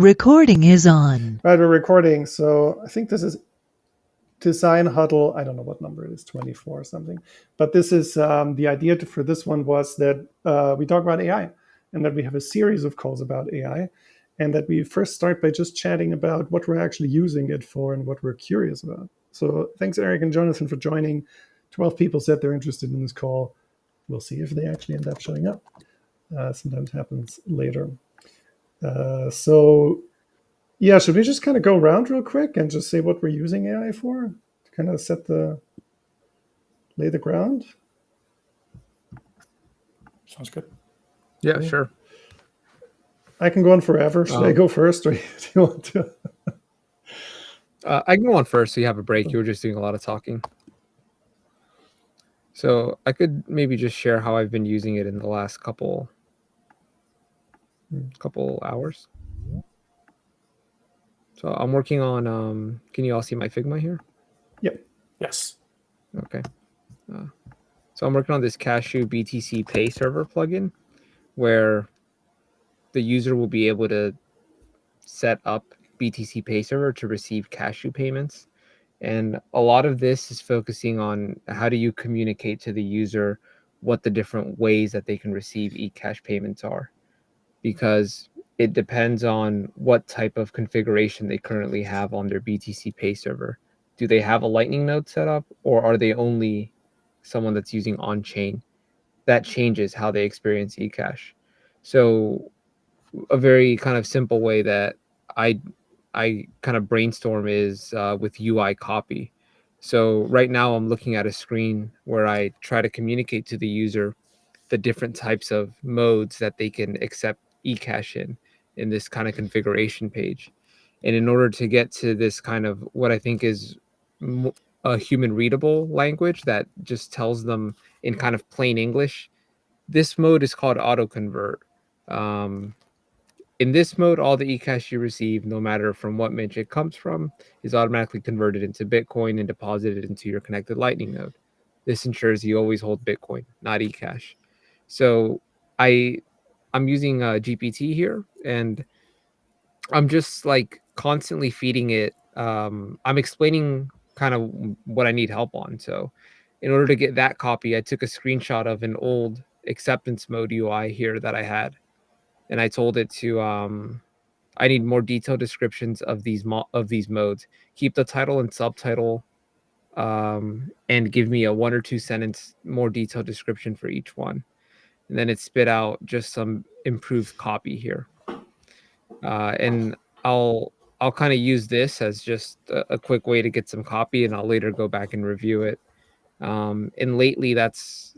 Recording is on. Right, we're recording. So I think this is design Huddle. I don't know what number it is, 24 or something. But this is the idea for this one was that we talk about AI and that we have a series of calls about AI and that we first start by just chatting about what we're actually using it for and what we're curious about. So thanks, Eric and Jonathan, for joining. 12 people said they're interested in this call. We'll see if they actually end up showing up. Sometimes happens later. So yeah, should we just kind of go around real quick and just say what we're using AI for to kind of lay the ground? Sounds good. Yeah, Cool. sure. I can go on forever. Should I go first, or do you want to? I can go on first, so you have a break. You were just doing a lot of talking. So I could maybe just share how I've been using it in the last couple hours. So I'm working on, can you all see my Figma here? Yep. Yes. Okay. So I'm working on this Cashew BTC Pay server plugin where the user will be able to set up BTC Pay server to receive Cashew payments. And a lot of this is focusing on how do you communicate to the user what the different ways that they can receive eCash payments are, because it depends on what type of configuration they currently have on their BTC Pay server. Do they have a Lightning node set up, or are they only someone that's using on-chain? That changes how they experience eCash. So a very kind of simple way that I kind of brainstorm is with UI copy. So right now I'm looking at a screen where I try to communicate to the user the different types of modes that they can accept eCash in this kind of configuration page. And in order to get to this kind of what I think is a human readable language that just tells them in kind of plain English, this mode is called auto convert. In this mode, all the eCash you receive, no matter from what mint it comes from, is automatically converted into Bitcoin and deposited into your connected Lightning node. This ensures you always hold Bitcoin, not eCash. So I'm using GPT here, and I'm just like constantly feeding it. I'm explaining kind of what I need help on. So in order to get that copy, I took a screenshot of an old acceptance mode UI here that I had, and I told it to I need more detailed descriptions of these modes. Keep the title and subtitle, and give me a 1 or 2 sentence more detailed description for each one. And then it spit out just some improved copy here. And I'll kind of use this as just a quick way to get some copy, and I'll later go back and review it. And lately, that's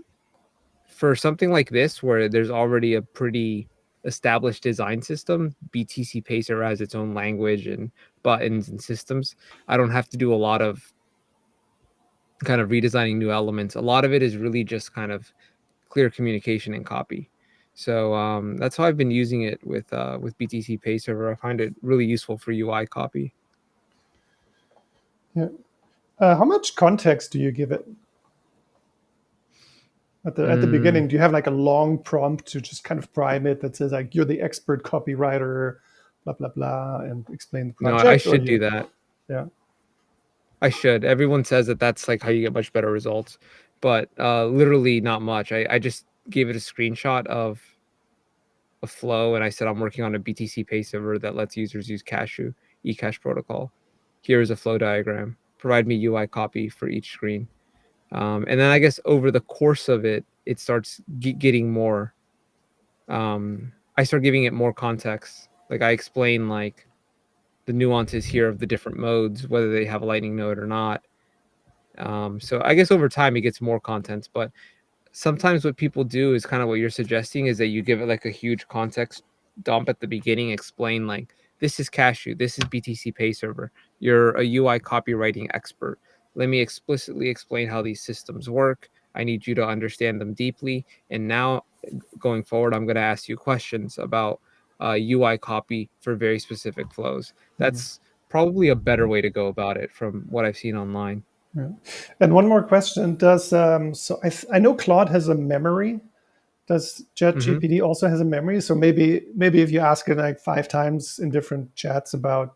for something like this where there's already a pretty established design system. BTC Pacer has its own language and buttons and systems. I don't have to do a lot of kind of redesigning new elements. A lot of it is really just kind of clear communication and copy. So that's how I've been using it with BTC Pay Server. I find it really useful for UI copy. Yeah. How much context do you give it at the beginning? Do you have like a long prompt to just kind of prime it that says like you're the expert copywriter, blah blah blah, and explain the project? No, I should do that. Yeah. I should. Everyone says that that's like how you get much better results, but literally not much. I just gave it a screenshot of a flow, and I said I'm working on a BTC Pay server that lets users use Cashew eCash protocol. Here is a flow diagram. Provide me UI copy for each screen, and then I guess over the course of it, it starts getting more. I start giving it more context. Like I explain like the nuances here of the different modes, whether they have a Lightning node or not. So I guess over time it gets more content, but sometimes what people do is kind of what you're suggesting, is that you give it like a huge context dump at the beginning, explain like this is Cashew, this is BTC Pay server, you're a UI copywriting expert. Let me explicitly explain how these systems work. I need you to understand them deeply. And now going forward, I'm going to ask you questions about UI copy for very specific flows. That's probably a better way to go about it from what I've seen online. Yeah. And one more question: does I know Claude has a memory Does ChatGPT also has a memory? So maybe if you ask it like 5 times in different chats about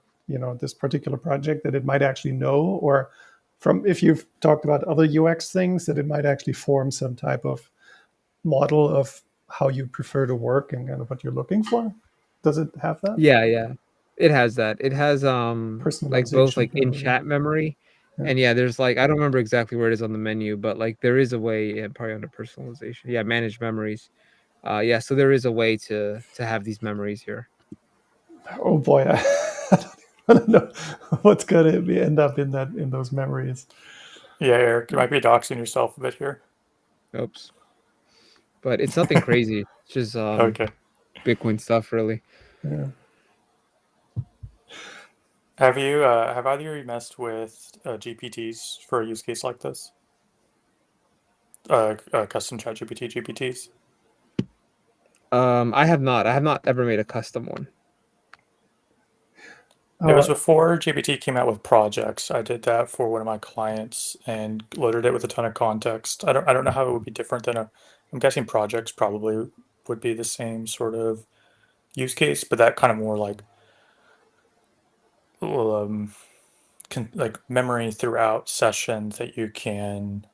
this particular project, that it might actually know, or from if you've talked about other UX things, that it might actually form some type of model of how you prefer to work and kind of what you're looking for. Does it have that Yeah. It has that. It has like both personalization like in ability? chat memory, Yeah. and yeah, there's like I don't remember exactly where it is on the menu, but like there is a way, yeah, probably under personalization. Yeah, manage memories. Yeah, so there is a way to have these memories here. Oh boy, I don't know what's gonna end up in those memories. Yeah, Eric, you might be doxing yourself a bit here. Oops. But it's nothing crazy. It's just Okay. Bitcoin stuff really. Yeah. Have either of you messed with GPTs for a use case like this? Custom chat GPTs? I have not. I have not ever made a custom one. It was Oh, before GPT came out with projects. I did that for one of my clients and loaded it with a ton of context. I don't know how it would be different than I'm guessing projects probably would be the same sort of use case, but that kind of more like well, like memory throughout sessions that you can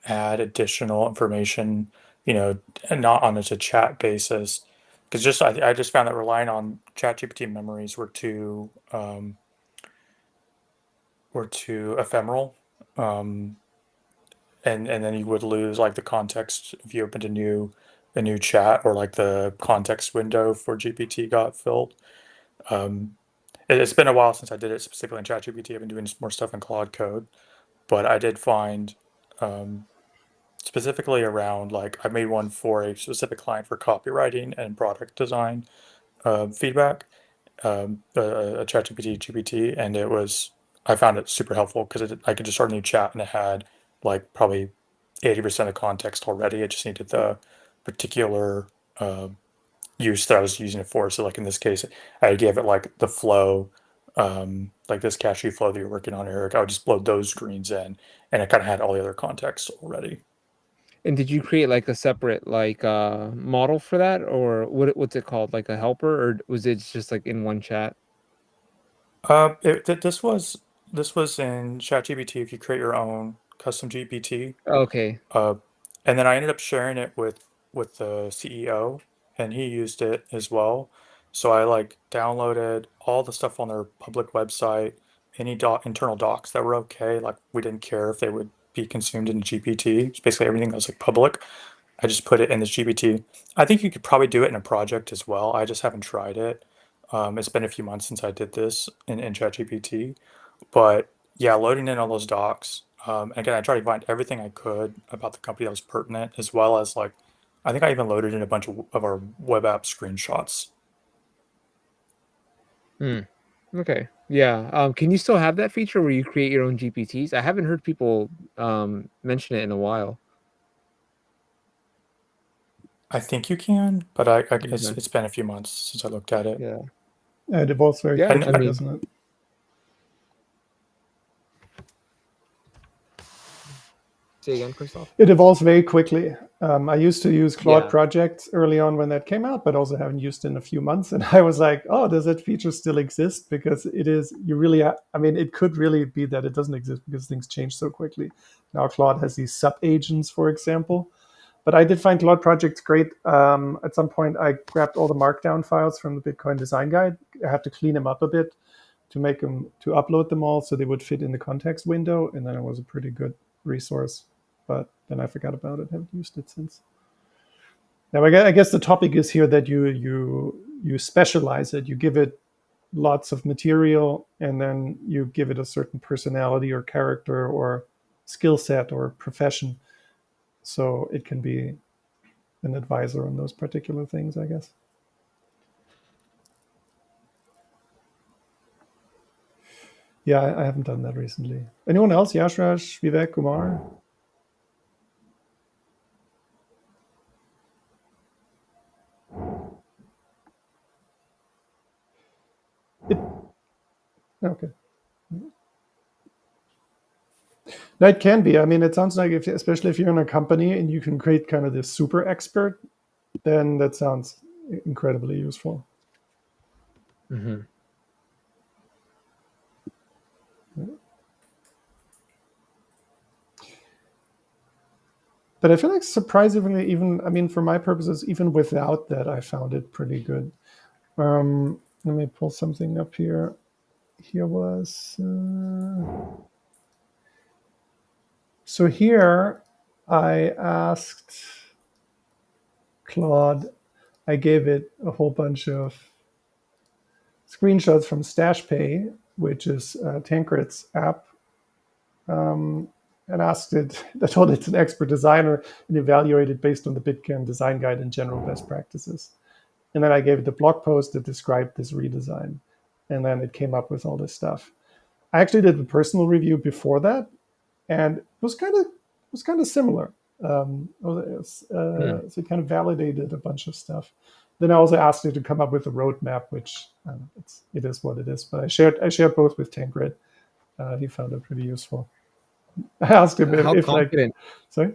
add additional information, and not on just a chat basis. Because I just found that relying on ChatGPT memories were too ephemeral, um, and then you would lose like the context if you opened a new chat, or like the context window for GPT got filled. Um, it's been a while since I did it specifically in ChatGPT. I've been doing more stuff in Claude Code, but I did find um, specifically around like I made one for a specific client for copywriting and product design feedback, a ChatGPT GPT, and I found it super helpful because I could just start a new chat and it had like probably 80% of context already. It just needed the particular uh, use that I was using it for. So like in this case, I gave it like the flow, like this cashew flow that you're working on, Eric. I would just load those screens in, and it kind of had all the other context already. And did you create like a separate like model for that, or what's it called, like a helper, or was it just like in one chat? This was in ChatGPT. If you create your own custom GPT, Okay. uh, and then I ended up sharing it with the CEO, and he used it as well. So I like downloaded all the stuff on their public website, any internal docs that were okay. Like we didn't care if they would be consumed in GPT. It's basically everything that was like public. I just put it in this GPT. I think you could probably do it in a project as well. I just haven't tried it. It's been a few months since I did this in ChatGPT, but yeah, loading in all those docs. Again, I tried to find everything I could about the company that was pertinent, as well as like, I think I even loaded in a bunch of our web app screenshots. Hmm. Okay. Yeah. Can you still have that feature where you create your own GPTs? I haven't heard people mention it in a while. I think you can, but it's Okay. it's been a few months since I looked at it. Yeah. it evolves very Yeah. I quickly, mean, doesn't it? say again, Christoph. It evolves very quickly. I used to use Claude Yeah. Project early on when that came out, but also haven't used it in a few months. And I was like, oh, does that feature still exist? Because it is, you really, I mean, it could really be that it doesn't exist because things change so quickly. Now Claude has these sub agents, for example. But I did find Claude Projects great. At some point, I grabbed all the Markdown files from the Bitcoin Design Guide. I had to clean them up a bit to make them to upload them all so they would fit in the context window, and then it was a pretty good resource. But then I forgot about it. Haven't used it since. Now I guess the topic is here that you specialize it. You give it lots of material, and then you give it a certain personality or character or skill set or profession, so it can be an advisor on those particular things, I guess. Yeah, I haven't done that recently. Anyone else? Yashraj, Vivek, Kumar? It, okay. No, it can be. I mean, it sounds like especially if you're in a company and you can create kind of this super expert then that sounds incredibly useful. Mm-hmm. But I feel like surprisingly, even, I mean, for my purposes, even without that, I found it pretty good. Let me pull something up here. Here was, so here I asked Claude, I gave it a whole bunch of screenshots from StashPay, which is Tancred's app, and asked it, I told it it's an expert designer and evaluated based on the Bitcoin design guide and general best practices. And then I gave it the blog post that described this redesign. And then it came up with all this stuff. I actually did a personal review before that, and it was kind of similar. So it kind of validated a bunch of stuff. Then I also asked it to come up with a roadmap, which it is what it is. But I shared both with Tancred. He found it pretty useful. I asked him if like, sorry.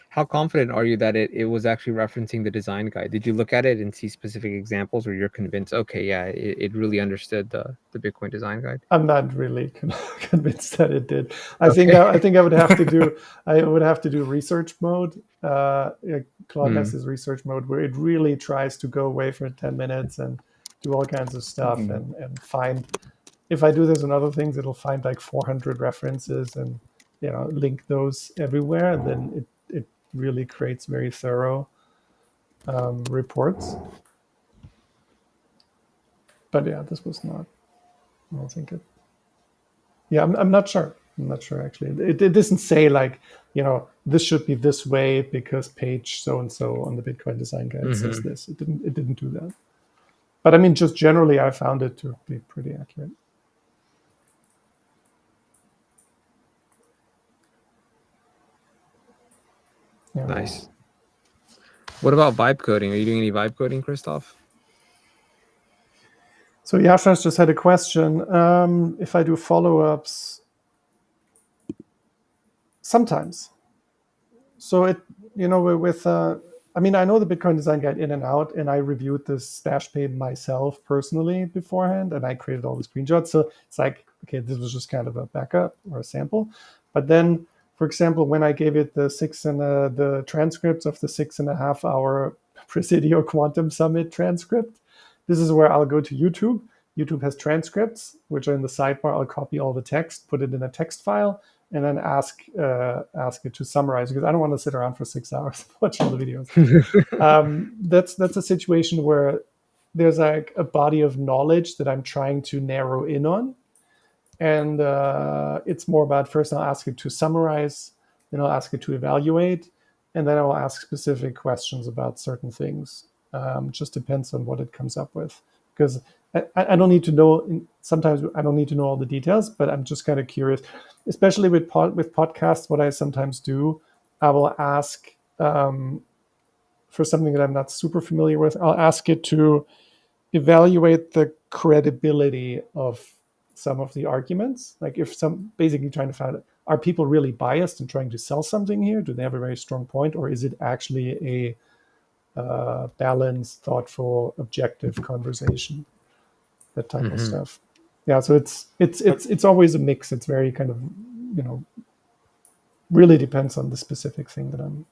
How confident are you that it was actually referencing the design guide? Did you look at it and see specific examples, or you're convinced, okay, yeah, it really understood the Bitcoin design guide? I'm not really convinced that it did. I think I would have to do research mode. Claude has this research mode where it really tries to go away for 10 minutes and do all kinds of stuff and find. If I do this on other things, it'll find like 400 references and link those everywhere. And then it really creates very thorough reports. But yeah, this was not. I don't think it. Yeah, I'm not sure. I'm not sure actually. It doesn't say like, this should be this way because page so and so on the Bitcoin design guide says this. It didn't do that. But I mean, just generally, I found it to be pretty accurate. Yeah. Nice. What about vibe coding? Are you doing any vibe coding, Christoph? So Yasha's just had a question. If I do follow-ups, sometimes. So I mean, I know the Bitcoin design guide in and out, and I reviewed this stash page myself personally beforehand, and I created all the screenshots. So it's like, okay, this was just kind of a backup or a sample. But then, for example, when I gave it the transcripts of the 6.5 hour Presidio Quantum Summit transcript, this is where I'll go to YouTube. YouTube has transcripts, which are in the sidebar. I'll copy all the text, put it in a text file, and then ask it to summarize, because I don't want to sit around for 6 hours and watch all the videos. That's a situation where there's like a body of knowledge that I'm trying to narrow in on. And it's more about, first I'll ask it to summarize, then I'll ask it to evaluate, and then I'll ask specific questions about certain things. Just depends on what it comes up with. Because I don't need to know, sometimes I don't need to know all the details, but I'm just kind of curious, especially with podcasts. What I sometimes do, I will ask for something that I'm not super familiar with, I'll ask it to evaluate the credibility of some of the arguments. Like if basically trying to find, are people really biased and trying to sell something here? Do they have a very strong point, or is it actually a balanced, thoughtful, objective conversation? That type of stuff. Yeah, so it's always a mix. It's very kind of, really depends on the specific thing that I'm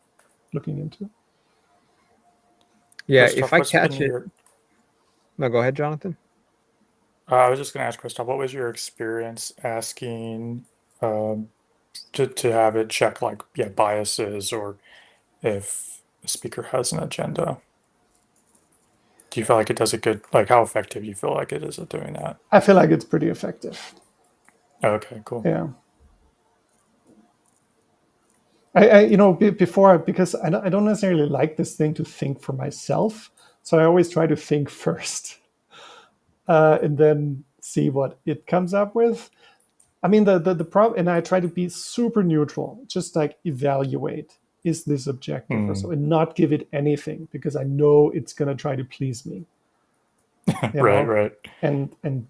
looking into. Yeah, Christoph, if I catch it. No, go ahead, Jonathan. I was just going to ask Christoph, what was your experience asking to have it check like biases, or if a speaker has an agenda? Do you feel like it does a good, like how effective you feel like it is at doing that? I feel like it's pretty effective. Okay, cool. Yeah. Before, because I don't necessarily like this thing to think for myself, so I always try to think first, and then see what it comes up with. I mean, the problem, and I try to be super neutral, just like evaluate, is this objective or so, and not give it anything, because I know it's gonna try to please me. Right. And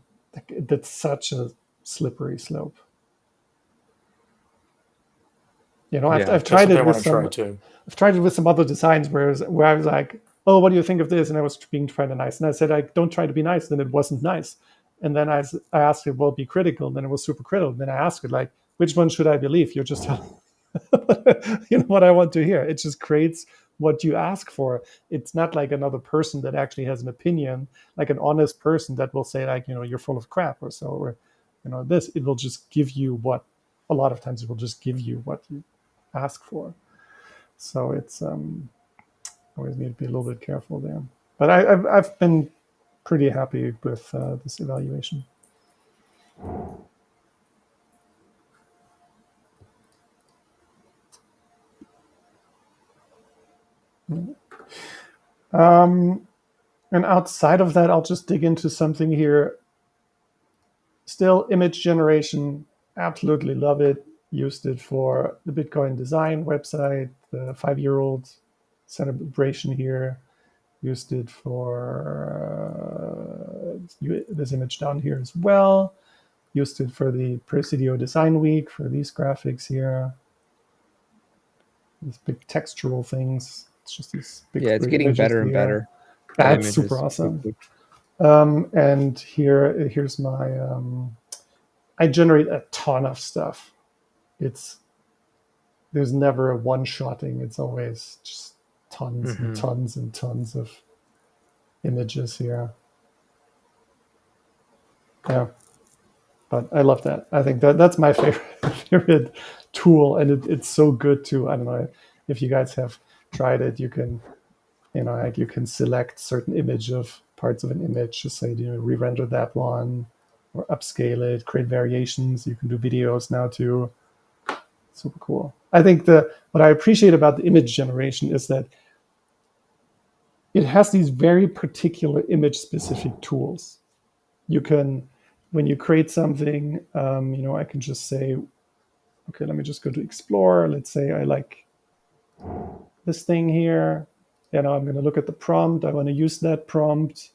that's such a slippery slope. I've That's tried something it I with want to try some. too. I've tried it with some other designs where I was like, "Oh, what do you think of this?" And I was being trying to nice, and I said, "I don't try to be nice." Then it wasn't nice, and then I asked it, "Well, be critical." And then it was super critical. And then I asked it, like, "Which one should I believe?" You're just telling what I want to hear. It just creates what you ask for. It's not like another person that actually has an opinion, like an honest person that will say, like, you're full of crap or so, or this. It will just give you what. A lot of times, it will just give you what you ask for. So it's always need to be a little bit careful there. But I've been pretty happy with this evaluation. And outside of that, I'll just dig into something here. Still, image generation, absolutely love it. Used it for the Bitcoin design website, the 5-year-old celebration here. Used it for this image down here as well. Used it for the Presidio Design Week for these graphics here. These big textural things. It's just these big Yeah, it's three getting images better and here. better. That's super awesome. And here's my. I generate a ton of stuff. There's never a one-shotting. It's always just tons and tons and tons of images here. Yeah, but I love that. I think that's my favorite tool, and it's so good too. I don't know if you guys have tried it. You can, like you can select certain image of parts of an image, just say, re-render that one, or upscale it, create variations. You can do videos now too. Super cool. I think what I appreciate about the image generation is that it has these very particular image specific tools. You can, when you create something, I can just say, okay, let me just go to explore. Let's say I like this thing here. I'm going to look at the prompt. I want to use that prompt.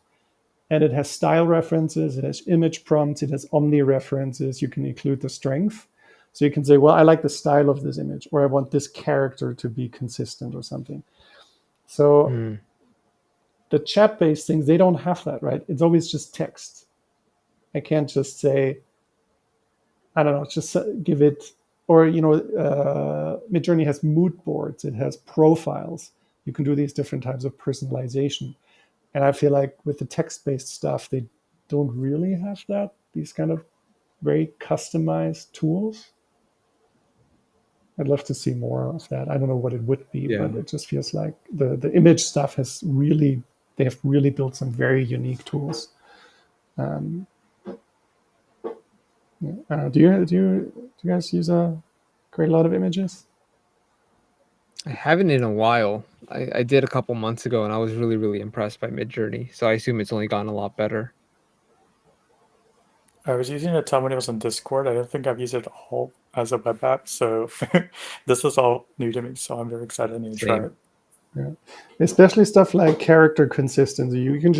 And it has style references. It has image prompts. It has omni references. You can include the strength. So you can say, well, I like the style of this image, or I want this character to be consistent or something. So the chat-based things, they don't have that, right? It's always just text. I can't just say, I don't know, just give it, or, Midjourney has mood boards. It has profiles. You can do these different types of personalization. And I feel like with the text-based stuff, they don't really have that, these kind of very customized tools. I'd love to see more of that. I don't know what it would be, but it just feels like the image stuff they have really built some very unique tools. Do you guys use a great lot of images? I haven't in a while. I did a couple months ago, and I was really, really impressed by Midjourney. So I assume it's only gotten a lot better. I was using it a ton when it was on Discord. I don't think I've used it all as a web app, so this is all new to me. So I'm very excited to try it. Yeah, especially stuff like character consistency. You can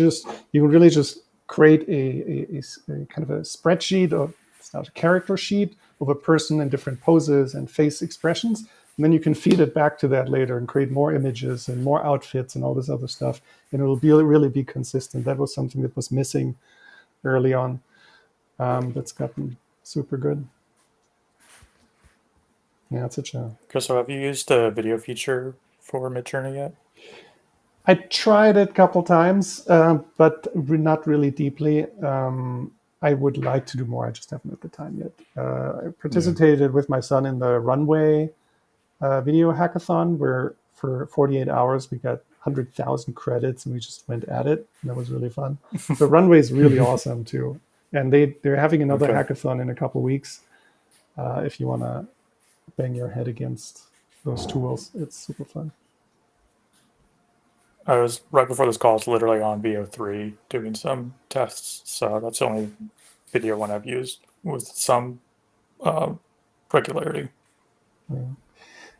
really just create a kind of a spreadsheet, or it's not a character sheet, of a person in different poses and face expressions, and then you can feed it back to that later and create more images and more outfits and all this other stuff, and it will really be consistent. That was something that was missing early on. That's gotten super good. Yeah, it's such a. Chris, so have you used the video feature for Midjourney yet? I tried it a couple times, but not really deeply. I would like to do more. I just haven't had the time yet. I participated with my son in the Runway video hackathon, where for 48 hours we got 100,000 credits and we just went at it. And that was really fun. So Runway is really awesome too. And they're having another hackathon in a couple weeks. If you want to bang your head against those tools, it's super fun. I was right before this call. I was literally on VO3 doing some tests, so that's the only video one I've used with some regularity.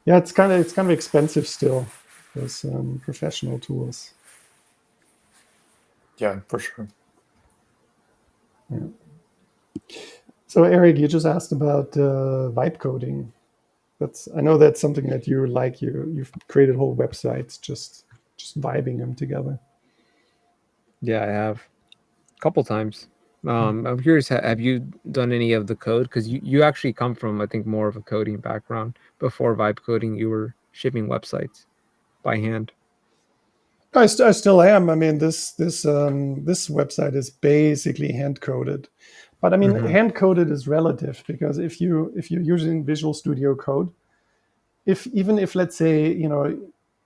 Yeah, it's kind of expensive still. Those professional tools. Yeah, for sure. Yeah. So Eric, you just asked about vibe coding. I know that's something that you like. You've created whole websites just vibing them together. Yeah, I have a couple times. I'm curious, have you done any of the code? Because you actually come from, I think, more of a coding background. Before vibe coding, you were shipping websites by hand. I still am. I mean, this website is basically hand coded, but I mean, Mm-hmm. hand coded is relative because if you're using Visual Studio Code, even if let's say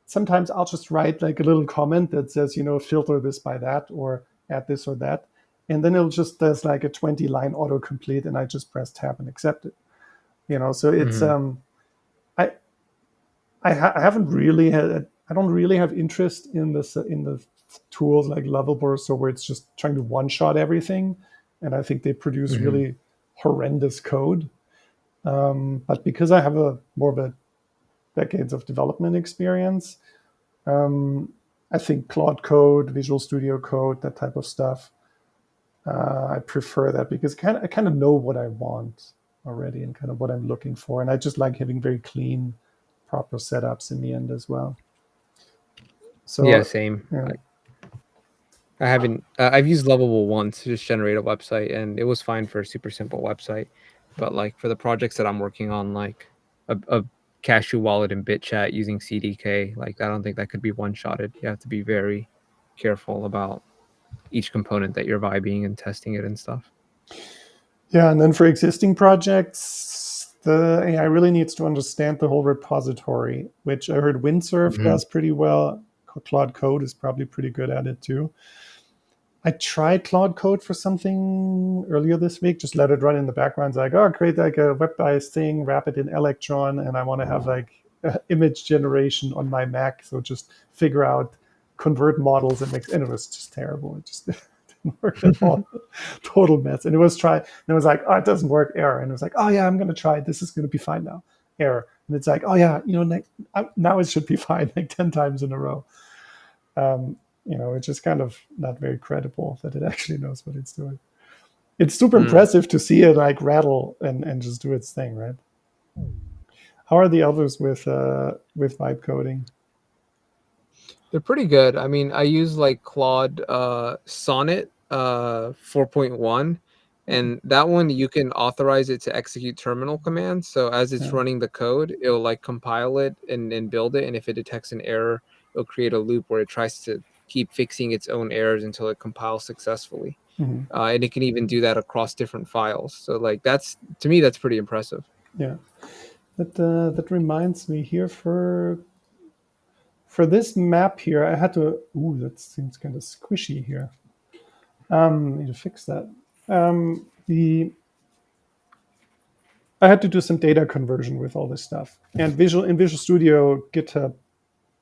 sometimes I'll just write like a little comment that says filter this by that or add this or that, and then it'll just does like a 20-line autocomplete, and I just press tab and accept it. So it's Mm-hmm. I I haven't really had I don't really have interest in this in the tools like Levelburst, or where it's just trying to one shot everything, and I think they produce Mm-hmm. really horrendous code. But because I have a more of a decades of development experience, um, I think Claude Code, Visual Studio Code, that type of stuff, I prefer that because I kind of know what I want already and kind of what I'm looking for, and I just like having very clean, proper setups in the end as well. Yeah, So same. yeah, I haven't. I've used Lovable once to just generate a website, and it was fine for a super simple website. But like for the projects that I'm working on, like a cashew wallet and BitChat using CDK, like I don't think that could be one shotted. You have to be very careful about each component that you're vibing and testing it and stuff. yeah, and then for existing projects, the AI really needs to understand the whole repository, which I heard Windsurf Mm-hmm. does pretty well. Claude Code is probably pretty good at it too. I tried Claude Code for something earlier this week. Just let it run in the background. It's like, oh, create like a web-based thing, wrap it in Electron, and I want to have like image generation on my Mac. So just figure out, convert models, and it was just terrible. It just didn't work at all. Total mess. And it was try, and it was like, oh, it doesn't work. Error. And it was like, oh yeah, I'm gonna try it. This is gonna be fine now. Error. And it's like, oh yeah, now it should be fine like 10 times in a row. Um, it's just kind of not very credible that it actually knows what it's doing. It's super Mm. impressive to see it like rattle and just do its thing, right? How are the others with vibe coding? They're pretty good. I mean, I use like Claude Sonnet 4.1, and that one you can authorize it to execute terminal commands. So as it's Yeah. running the code, it'll like compile it and build it. And if it detects an error, it'll create a loop where it tries to keep fixing its own errors until it compiles successfully. Mm-hmm. And it can even do that across different files. So like that's to me that's pretty impressive. Yeah. That reminds me here for this map here, I had to. Ooh, that seems kind of squishy here. Need to fix that. The I had to do some data conversion with all this stuff. And Visual Studio, GitHub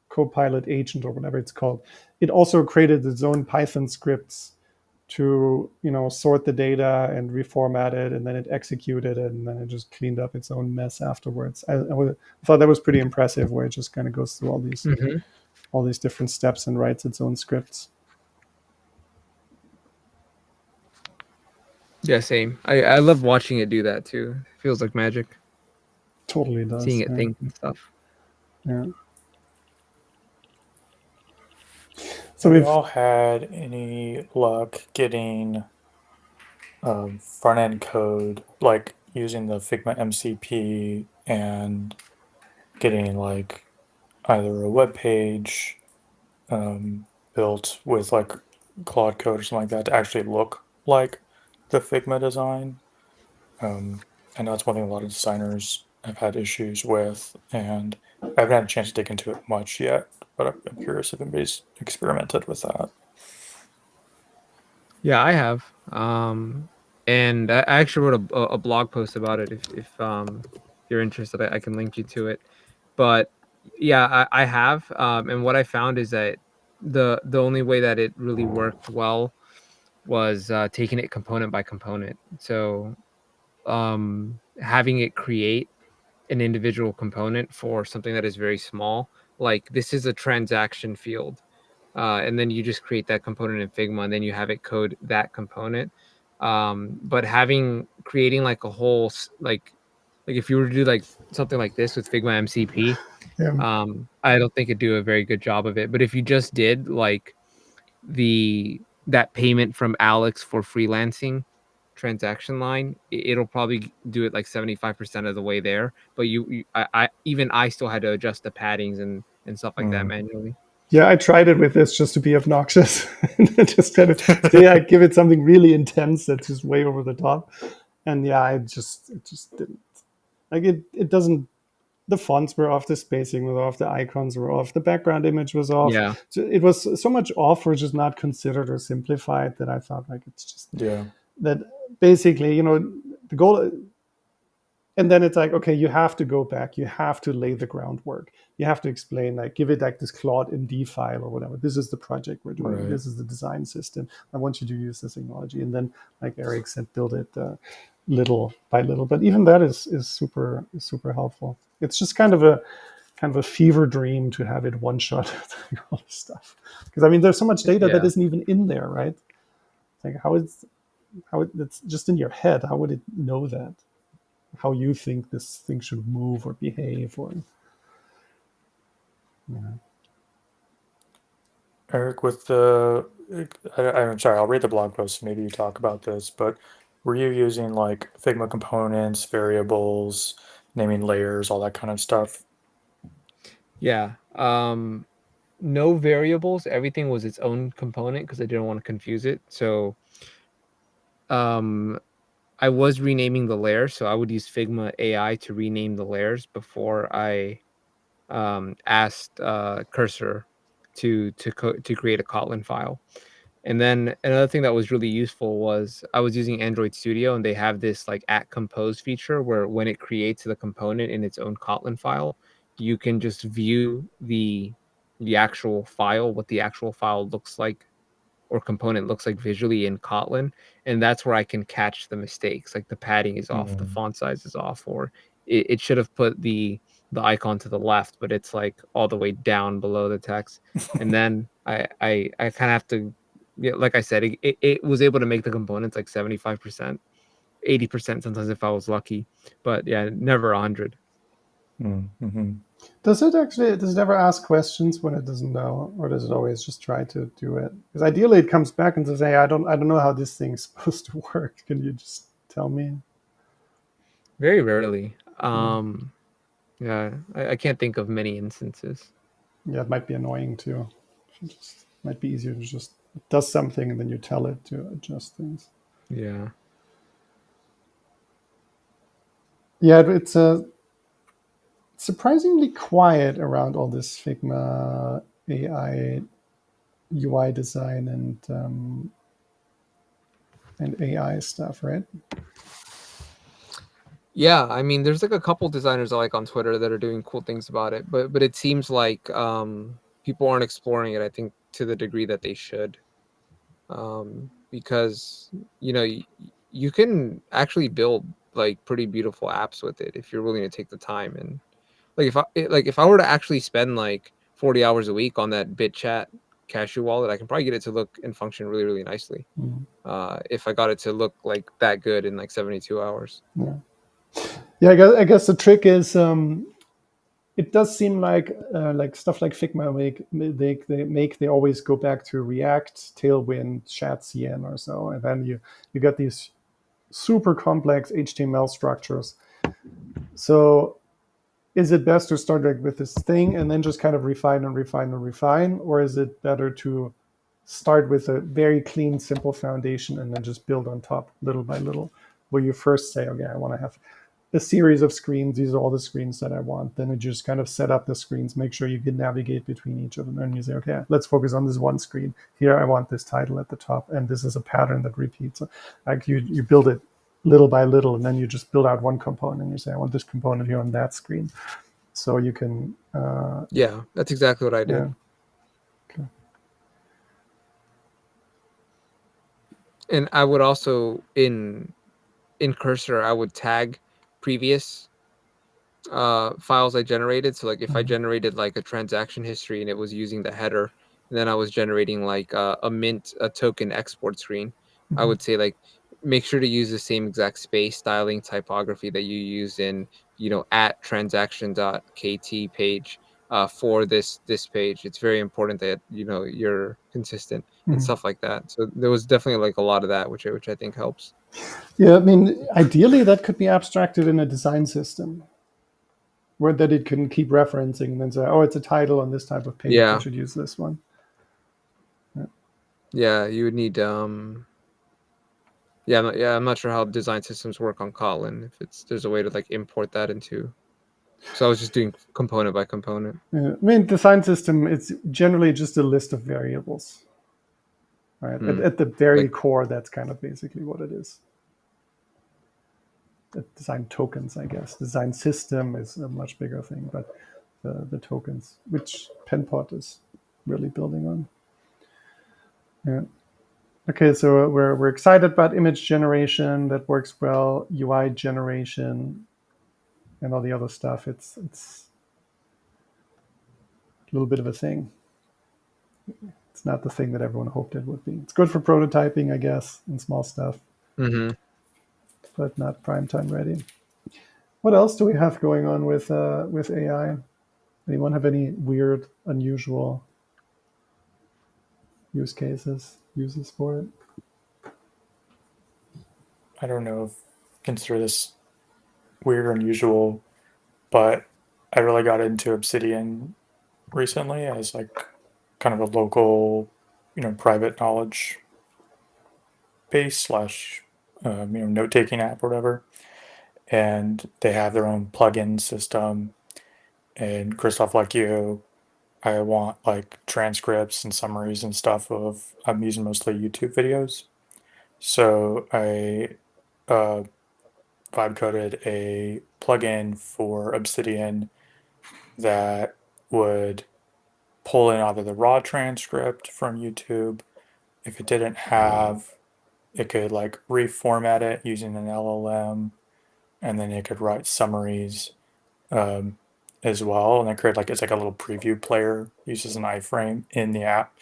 Copilot agent or whatever it's called, it also created its own Python scripts to sort the data and reformat it, and then it executed it, and then it just cleaned up its own mess afterwards. I thought that was pretty impressive, where it just kind of goes through Mm-hmm. all these different steps and writes its own scripts. Yeah, same. I love watching it do that too. It feels like magic, Totally seeing does. it Yeah. think and stuff. Yeah. So Have we've y'all had any luck getting front end code, like using the Figma MCP and getting like either a web page built with like Claude code or something like that to actually look like the Figma design? I know that's one thing a lot of designers have had issues with, and I haven't had a chance to dig into it much yet, but I'm curious if anybody's experimented with that. Yeah, I have. And I actually wrote a blog post about it. If you're interested, I can link you to it. But yeah, I have. And what I found is that the only way that it really worked well was taking it component by component. So having it create an individual component for something that is very small. Like this is a transaction field, and then you just create that component in Figma, and then you have it code that component. But creating like a whole like Like if you were to do like something like this with Figma MCP, Yeah. I don't think it'd do a very good job of it. But if you just did like that payment from Alex for freelancing transaction line, it'll probably do it like 75% of the way there. But I still had to adjust the paddings and stuff like that Mm. manually. Yeah, I tried it with this just to be obnoxious and just kind of say I give it something really intense that's just way over the top. And yeah, it just didn't like it. It doesn't. The fonts were off, the spacing was off, the icons were off, the background image was off. Yeah. So it was so much off or just not considered or simplified that I thought like it's just Yeah. that basically, you know, the goal. And then it's like, okay, you have to go back, you have to lay the groundwork, you have to explain, like give it like this Claude MD file or whatever, this is the project we're doing, Right. this is the design system, I want you to use this technology. And then like Eric said, build it little by little. But even that is super helpful. It's just kind of a fever dream to have it one shot all this stuff, because I mean there's so much data that Yeah. isn't even in there, right? Like it's just in your head, how would it know that, how you think this thing should move or behave, or Eric, I'm sorry, I'll read the blog post. Maybe you talk about this, but were you using like Figma components, variables, naming layers, all that kind of stuff? Yeah. No variables. Everything was its own component because I didn't want to confuse it. So I was renaming the layers. So I would use Figma AI to rename the layers before I asked Cursor to create a Kotlin file. And then another thing that was really useful was I was using Android Studio, and they have this like at compose feature where when it creates the component in its own Kotlin file, you can just view the actual file, what the actual file looks like or component looks like visually in Kotlin, and that's where I can catch the mistakes. Like the padding is off, the Mm. font size is off, or it should have put the icon to the left, but it's like all the way down below the text. And then I kind of have to, yeah, like I said, it was able to make the components like 75%, 80% sometimes if I was lucky, but yeah, never 100. Mm-hmm. does it ever ask questions when it doesn't know, or does it always just try to do it? Because ideally it comes back and says, hey, I don't know how this thing's supposed to work, can you just tell me? Very rarely. Yeah, Yeah, I can't think of many instances. yeah, it might be annoying too. It just might be easier to just, it does something and then you tell it to adjust things. Yeah. Yeah, it's a surprisingly quiet around all this Figma AI UI design and AI stuff, right? Yeah, I mean, there's like a couple designers I like on Twitter that are doing cool things about it, but it seems like people aren't exploring it, I think, to the degree that they should. Because you can actually build like pretty beautiful apps with it if you're willing to take the time. And like if I were to actually spend like 40 hours a week on that BitChat cashew wallet, I can probably get it to look and function really, really nicely. Mm. If I got it to look like that good in like 72 hours. Yeah, yeah. I guess the trick is it does seem like stuff like Figma they always go back to React, Tailwind, ShadCN or so, and then you get these super complex HTML structures. So is it best to start like with this thing and then just kind of refine and refine and refine, or is it better to start with a very clean, simple foundation and then just build on top little by little, where you first say, okay, I want to have a series of screens. These are all the screens that I want. Then you just kind of set up the screens, make sure you can navigate between each of them. And you say, okay, let's focus on this one screen. Here, I want this title at the top. And this is a pattern that repeats. Like you build it little by little, and then you just build out one component. And you say, I want this component here on that screen. So you can, Yeah, that's exactly what I yeah. did. Okay. And I would also in Cursor, I would tag previous files I generated. So like if I generated like a transaction history and it was using the header, and then I was generating like a mint a token export screen, I would say like make sure to use the same exact space styling typography that you use in, at transaction.kt page for this page. It's very important that, you're consistent and stuff like that. So there was definitely like a lot of that, which I think helps. Yeah, I mean, ideally that could be abstracted in a design system where that it can keep referencing and then say, oh, it's a title on this type of page. Yeah. I should use this one. Yeah, you would need I'm not sure how design systems work on Kotlin. If there's a way to like import that into. So I was just doing component by component. I mean, design system, it's generally just a list of variables. Right. At the very core, that's kind of basically what it is. Design tokens, I guess. Design system is a much bigger thing, but the tokens, which Penpot is really building on. Yeah. Okay, so we're excited about image generation. That works well. UI generation and all the other stuff. It's a little bit of a thing. It's not the thing that everyone hoped it would be. It's good for prototyping, I guess, and small stuff, but not primetime ready. What else do we have going on with AI? Anyone have any weird, unusual uses for it? I don't know if consider this weird or unusual, but I really got into Obsidian recently as like kind of a local, private knowledge base slash, note-taking app or whatever. And they have their own plugin system. And Christoph, like you, I want like transcripts and summaries and stuff I'm using mostly YouTube videos. So I vibe coded a plugin for Obsidian that would pull in either the raw transcript from YouTube. If it didn't have, it could like reformat it using an LLM, and then it could write summaries as well. And then create it's like a little preview player, uses an iframe in the app.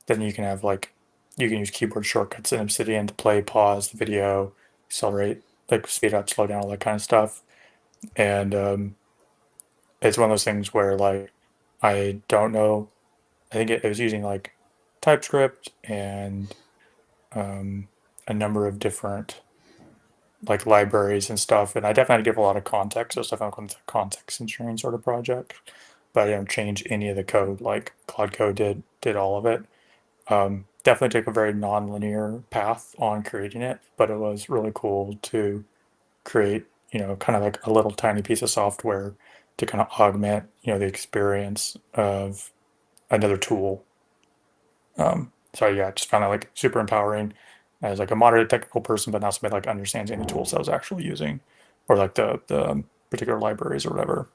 Then you can have you can use keyboard shortcuts in Obsidian to play, pause the video, accelerate, like speed up, slow down, all that kind of stuff. And it's one of those things where I don't know. I think it was using TypeScript and a number of different libraries and stuff. And I definitely had to give a lot of context. So it's definitely a context engineering sort of project. But I didn't change any of the code like Cloud Code did all of it. Definitely took a very non-linear path on creating it, but it was really cool to create, kind of like a little tiny piece of software to kind of augment, the experience of another tool. So yeah, I just found it super empowering as a moderate technical person, but not somebody understands any tools I was actually using, or the particular libraries or whatever,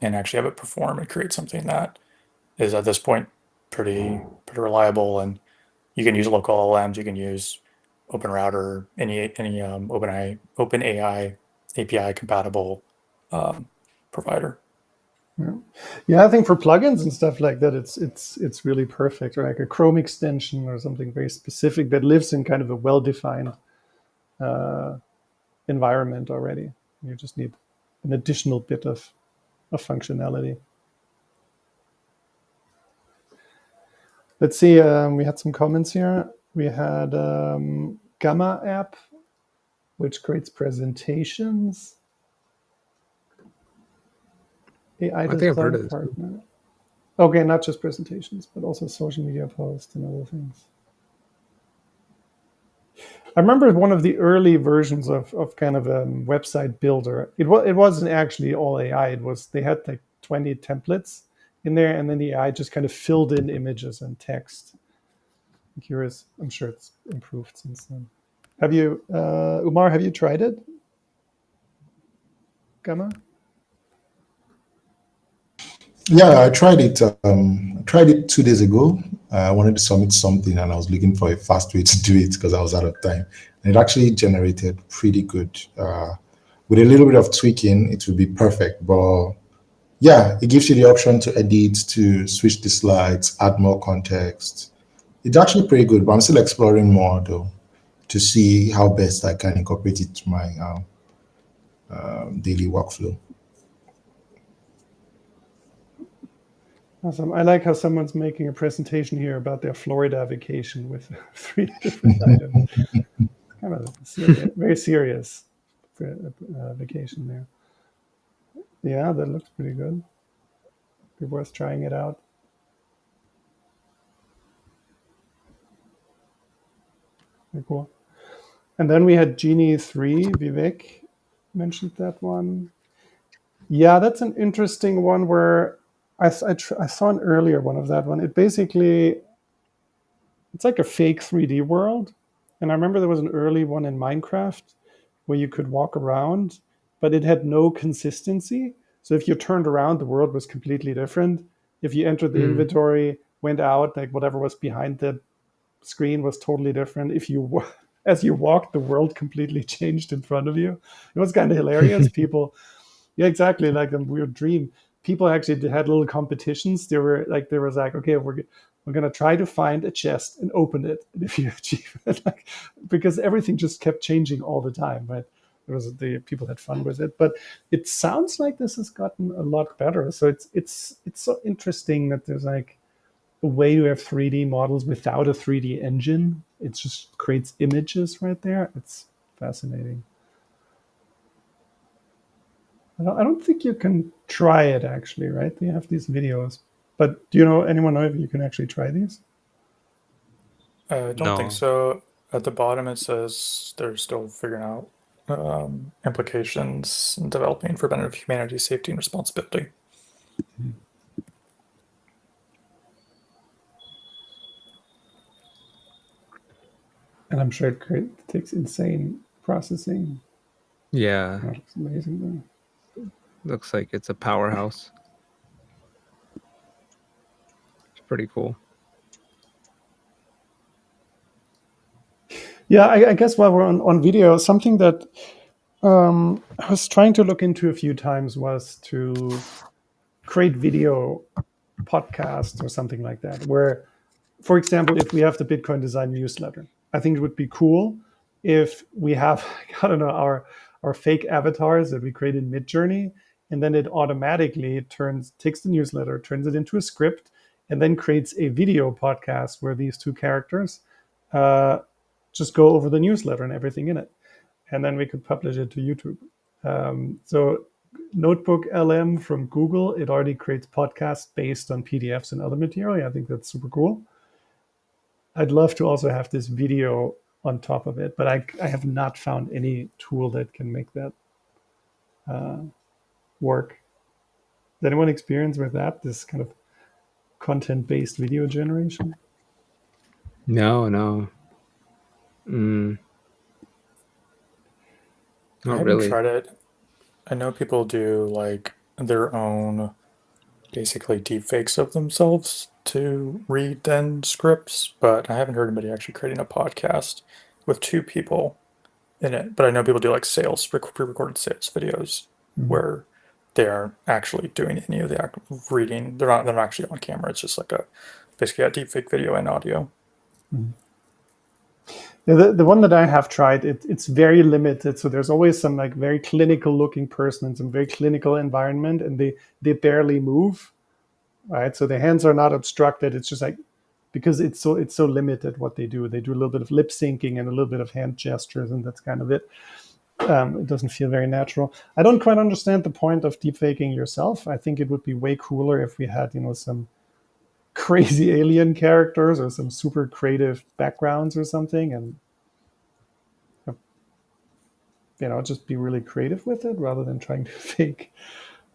and actually have it perform and create something that is at this point pretty reliable. And you can use local LLMs, you can use OpenRouter, any OpenAI API compatible provider. Yeah, I think for plugins and stuff like that, it's really perfect, right? Like a Chrome extension or something very specific that lives in kind of a well-defined environment already. You just need an additional bit of functionality. Let's see. We had some comments here. We had Gamma app, which creates presentations. AI I think I've heard of this. partner. Okay, not just presentations, but also social media posts and other things. I remember one of the early versions of kind of a website builder. It wasn't actually all AI. They had 20 templates in there, and then the AI just kind of filled in images and text. I'm curious. I'm sure it's improved since then. Have you, Umar? Have you tried it? Gamma? Yeah, I tried it. I tried it 2 days ago. I wanted to submit something, and I was looking for a fast way to do it because I was out of time. And it actually generated pretty good. With a little bit of tweaking, it would be perfect. But yeah, it gives you the option to edit, to switch the slides, add more context. It's actually pretty good, but I'm still exploring more though. to see how best I can incorporate it to my daily workflow. Awesome. I like how someone's making a presentation here about their Florida vacation with 3 different items. Kind of serious, very serious vacation there. Yeah, that looks pretty good. Be worth trying it out. Very cool. And then we had Genie 3. Vivek mentioned that one. Yeah, that's an interesting one where I saw an earlier one of that one. It basically, it's like a fake 3D world. And I remember there was an early one in Minecraft where you could walk around, but it had no consistency. So if you turned around, the world was completely different. If you entered the inventory, went out, like whatever was behind the screen was totally different. If you, as you walked, the world completely changed in front of you. It was kind of hilarious. People, yeah, exactly, like a weird dream. People actually had little competitions. There was like, okay, we're gonna try to find a chest and open it. And if you achieve it, like, because everything just kept changing all the time, right? The people had fun with it, but it sounds like this has gotten a lot better. So it's so interesting that there's like a way to have 3D models without a 3D engine. It just creates images right there. It's fascinating. I don't think you can try it actually, right? They have these videos, but do you know anyone know if you can actually try these? I don't think No. so. At the bottom, it says they're still figuring out implications and developing for benefit of humanity, safety, and responsibility. And I'm sure it takes insane processing. Yeah, That looks amazing though. looks like it's a powerhouse. It's pretty cool. Yeah, I guess while we're on video, something that I was trying to look into a few times was to create video podcasts or something like that, where, for example, if we have the Bitcoin Design newsletter, I think it would be cool if we have, I don't know, our fake avatars that we create in Midjourney, and then it automatically takes the newsletter, turns it into a script, and then creates a video podcast where these two characters just go over the newsletter and everything in it. And then we could publish it to YouTube. So Notebook LM from Google, it already creates podcasts based on PDFs and other material. I think that's super cool. I'd love to also have this video on top of it, but I have not found any tool that can make that work. Does anyone experience with that, this kind of content-based video generation? No. I Not haven't really. tried it. I know people do like their own basically deepfakes of themselves to read then scripts, but I haven't heard anybody actually creating a podcast with two people in it. But I know people do like sales, pre-recorded sales videos where they are actually doing any of the reading. They're not actually on camera. It's just like basically a deepfake video and audio. Yeah, the one that I have tried, it's very limited. So there's always some like very clinical looking person in some very clinical environment, and they barely move, right? So their hands are not obstructed. It's just like, because it's so limited what they do. They do a little bit of lip syncing and a little bit of hand gestures, and that's kind of it. It doesn't feel very natural. I don't quite understand the point of deepfaking yourself. I think it would be way cooler if we had, some crazy alien characters or some super creative backgrounds or something, and just be really creative with it rather than trying to fake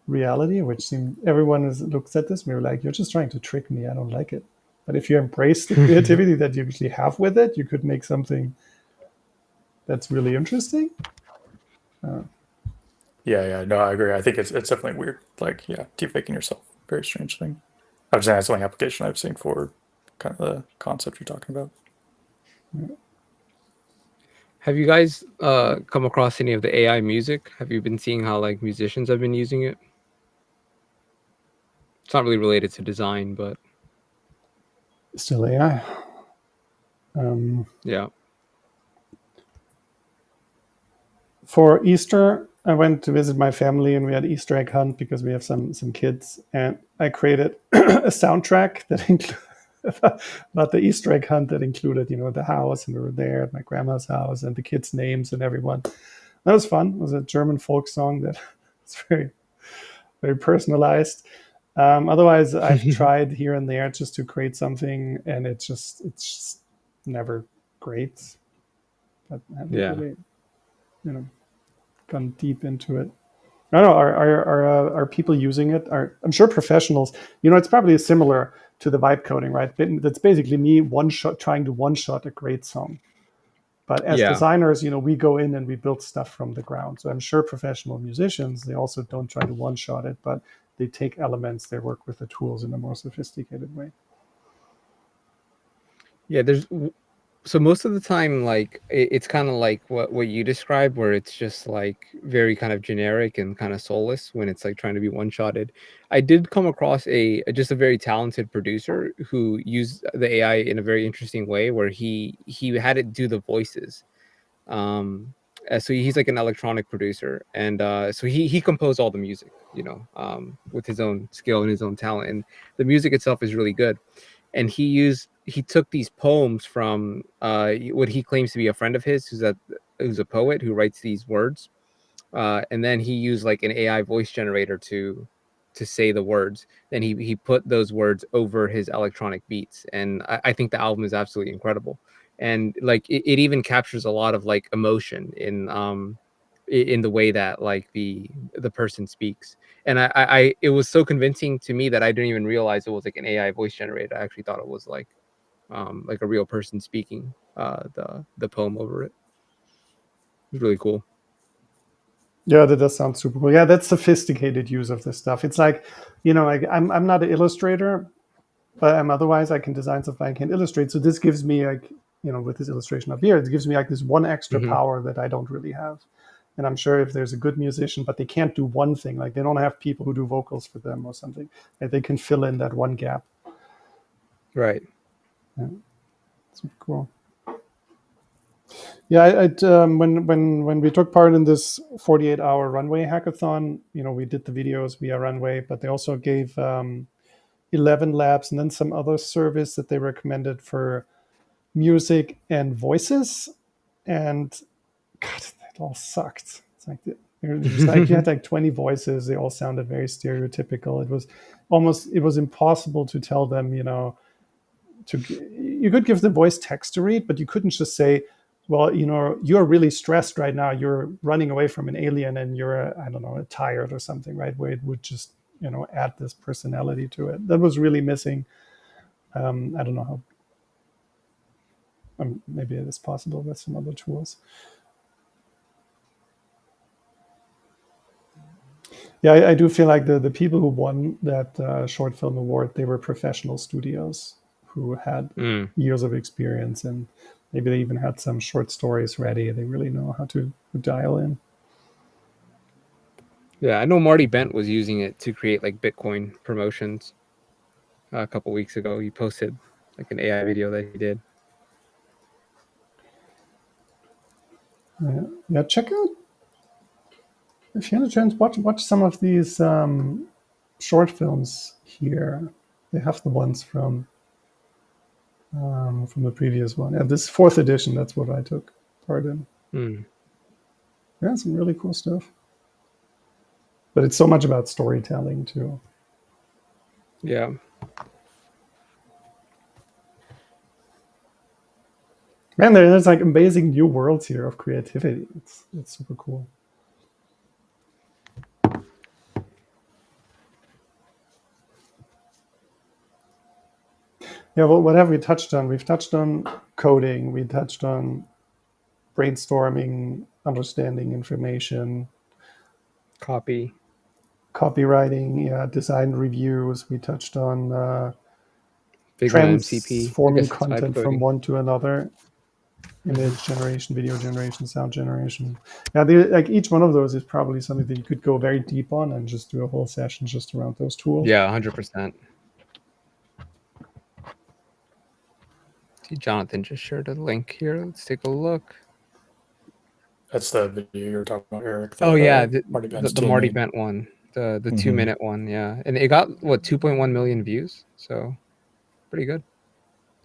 reality, which seems everyone looks at this and we're like, you're just trying to trick me. I don't like it. But if you embrace the creativity that you actually have with it, you could make something that's really interesting. Yeah, no, I agree. I think it's definitely weird. Like, yeah, deepfaking yourself, very strange thing. I was saying that's the only application I've seen for kind of the concept you're talking about. Have you guys come across any of the AI music? Have you been seeing how like musicians have been using it? It's not really related to design, but Still AI. yeah. for Easter, I went to visit my family and we had Easter egg hunt because we have some kids, and I created a soundtrack that included about the Easter egg hunt that included, the house, and we were there at my grandma's house and the kids' names and everyone. That was fun. It was a German folk song that was very, very personalized. Otherwise, I've tried here and there just to create something, and it's just never great. But I haven't really, gone deep into it. I don't know. Are people using it? I'm sure professionals. It's probably similar to the vibe coding, right? That's basically me trying to one shot a great song. But as designers, we go in and we build stuff from the ground. So I'm sure professional musicians, they also don't try to one shot it, but they take elements, they work with the tools in a more sophisticated way. Yeah, so most of the time, like it's kind of like what you described, where it's just like very kind of generic and kind of soulless when it's like trying to be one-shotted. I did come across just a very talented producer who used the AI in a very interesting way, where he had it do the voices. So he's like an electronic producer, and so he composed all the music, with his own skill and his own talent, and the music itself is really good. And he took these poems from what he claims to be a friend of his, who's a poet who writes these words, and then he used like an AI voice generator to say the words. Then he put those words over his electronic beats, and I think the album is absolutely incredible. And like it even captures a lot of like emotion in the way that like the person speaks. And I it was so convincing to me that I didn't even realize it was like an AI voice generator. I actually thought it was like a real person speaking the poem over it. It was really cool. Yeah, that does sound super cool. Yeah, that's sophisticated use of this stuff. It's like, I'm not an illustrator, but otherwise I can design stuff I can illustrate. So this gives me like, with this illustration up here, it gives me like this one extra power that I don't really have. And I'm sure if there's a good musician, but they can't do one thing, like they don't have people who do vocals for them or something, like they can fill in that one gap. Right. Yeah. Super cool. Yeah, when we took part in this 48-hour Runway hackathon, we did the videos via Runway, but they also gave 11 labs and then some other service that they recommended for music and voices. And God, it all sucked. It's like you had like 20 voices. They all sounded very stereotypical. It was impossible to tell them, you could give the voice text to read, but you couldn't just say, well, you're really stressed right now. You're running away from an alien and you're, I don't know, tired or something, right? Where it would just, add this personality to it. That was really missing. I don't know how, maybe it is possible with some other tools. Yeah, I do feel like the people who won that short film award, they were professional studios who had years of experience, and maybe they even had some short stories ready. They really know how to dial in. Yeah, I know Marty Bent was using it to create like Bitcoin promotions a couple weeks ago. He posted like an AI video that he did. Yeah, check out, if you have a chance, watch some of these short films here. They have the ones from the previous one. And this 4th edition, that's what I took part in. Yeah, some really cool stuff. But it's so much about storytelling too. Yeah. Man, there's like amazing new worlds here of creativity. It's super cool. Yeah, well, what have we touched on? We've touched on coding. We touched on brainstorming, understanding information, Copywriting, design reviews. We touched on Figma, MCP, transforming content from one to another, image generation, video generation, sound generation. Yeah, like each one of those is probably something that you could go very deep on and just do a whole session just around those tools. Yeah, 100%. See, Jonathan just shared a link here. Let's take a look. That's the video you were talking about, Eric. Oh yeah, Marty Bent's the team Marty made. Bent one, the Mhm. 2-minute one, yeah, and it got what 2.1 million views, so pretty good.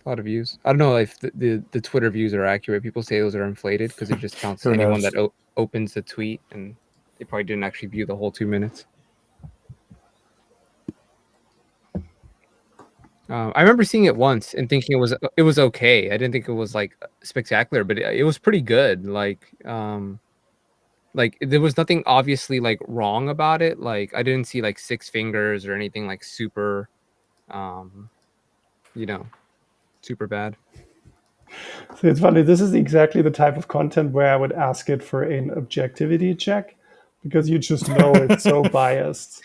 A lot of views. I don't know if the Twitter views are accurate. People say those are inflated because it just counts Who anyone knows? that opens the tweet, and they probably didn't actually view the whole 2 minutes. I remember seeing it once and thinking it was okay. I didn't think it was like spectacular, but it was pretty good. Like there was nothing obviously like wrong about it. Like I didn't see like 6 fingers or anything like super, you know, super bad. So it's funny. This is exactly the type of content where I would ask it for an objectivity check, because you just know it's so biased.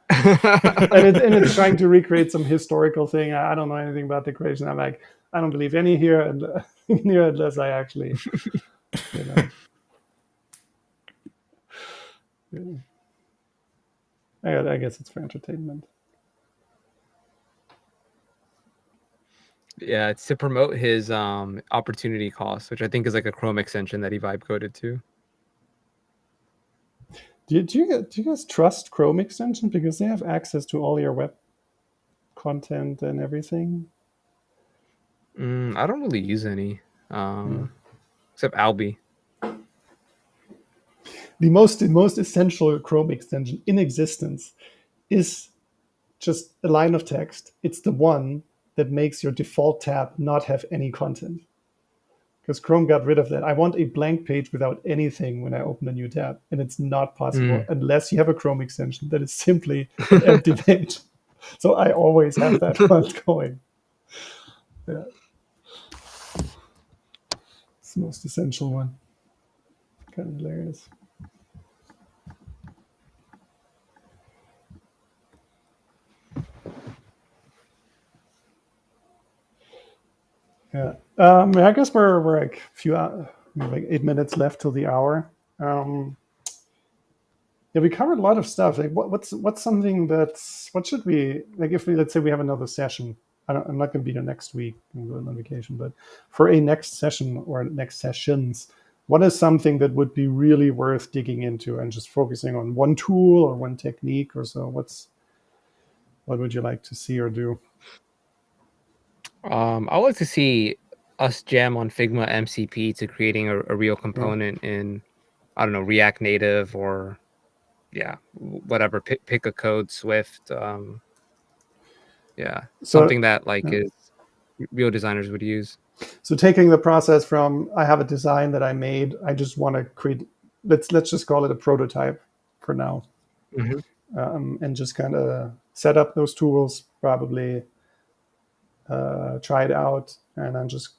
And it's trying to recreate some historical thing. I don't know anything about the creation. I'm like, I don't believe any here, and here unless I actually, you know. I guess it's for entertainment. Yeah, it's to promote his opportunity cost, which I think is like a Chrome extension that he vibe coded to. Do you guys trust Chrome extension, because they have access to all your web content and everything? I don't really use any, except Albi. The most essential Chrome extension in existence is just a line of text. It's the one that makes your default tab not have any content, because Chrome got rid of that. I want a blank page without anything when I open a new tab, and it's not possible unless you have a Chrome extension that is simply an empty page. So I always have that one going. Yeah. It's the most essential one. Kind of hilarious. Yeah. I guess we're like a few like 8 minutes left till the hour. Yeah, we covered a lot of stuff. Like, what's something what should we, like, if we, let's say we have another session. I'm not going to be here next week. I'm going on vacation, but for a next session or next sessions, what is something that would be really worth digging into and just focusing on one tool or one technique or so? What would you like to see or do? I would like to see us jam on Figma MCP to creating a real component in, I don't know, React Native or whatever. Pick a code, Swift. Something that like is real designers would use. So taking the process from, I have a design that I made, I just want to create, let's just call it a prototype for now, and just kind of set up those tools, probably try it out, and then just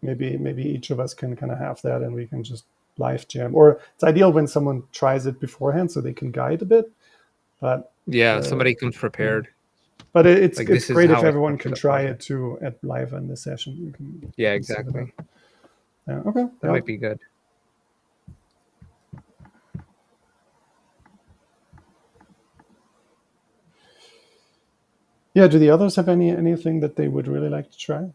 maybe each of us can kind of have that, and we can just live jam. Or it's ideal when someone tries it beforehand so they can guide a bit. But somebody comes prepared. But it's Like, it's this is great if how I everyone structure can the try it project. too at live in the session. You can set it exactly. up. Yeah. Okay. That might be good. Yeah. Do the others have anything that they would really like to try?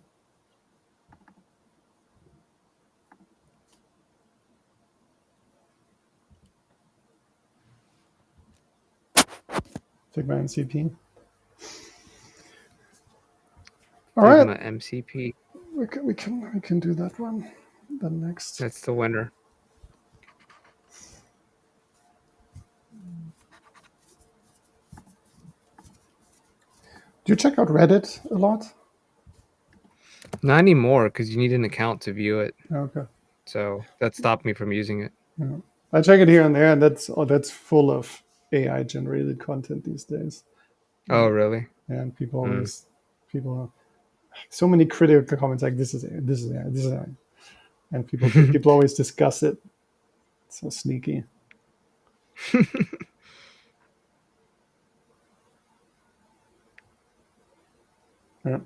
Figma MCP. All right. Figma MCP. We can do that one. The next. That's the winner. Do you check out Reddit a lot? Not anymore, because you need an account to view it. Okay. So that stopped me from using it. Yeah. I check it here and there, and that's full of AI generated content these days. Oh, really? And people so many critical comments like this is AI. And people always discuss it. It's so sneaky. Yeah.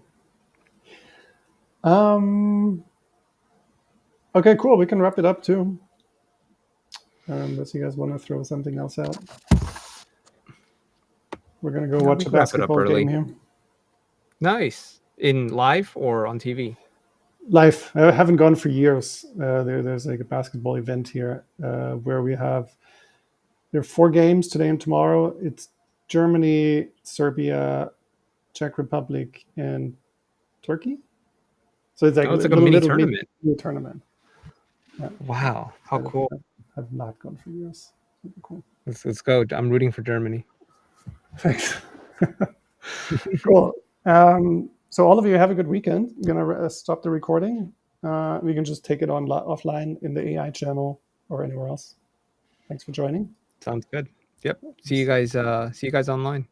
Okay, cool. We can wrap it up too. Unless you guys want to throw something else out. We're gonna go watch a basketball game here. Nice. In live or on TV? Life. I haven't gone for years. There's like a basketball event here where there are 4 games today and tomorrow. It's Germany, Serbia, Czech Republic, and Turkey. So it's like Oh, it's like a mini tournament. mini tournament. Yeah. Wow, how cool! I've not gone for years. Super cool. Let's go. I'm rooting for Germany. Thanks. Cool. So all of you have a good weekend. I'm gonna stop the recording. We can just take it on offline in the AI channel or anywhere else. Thanks for joining. Sounds good. Yep. See you guys. See you guys online.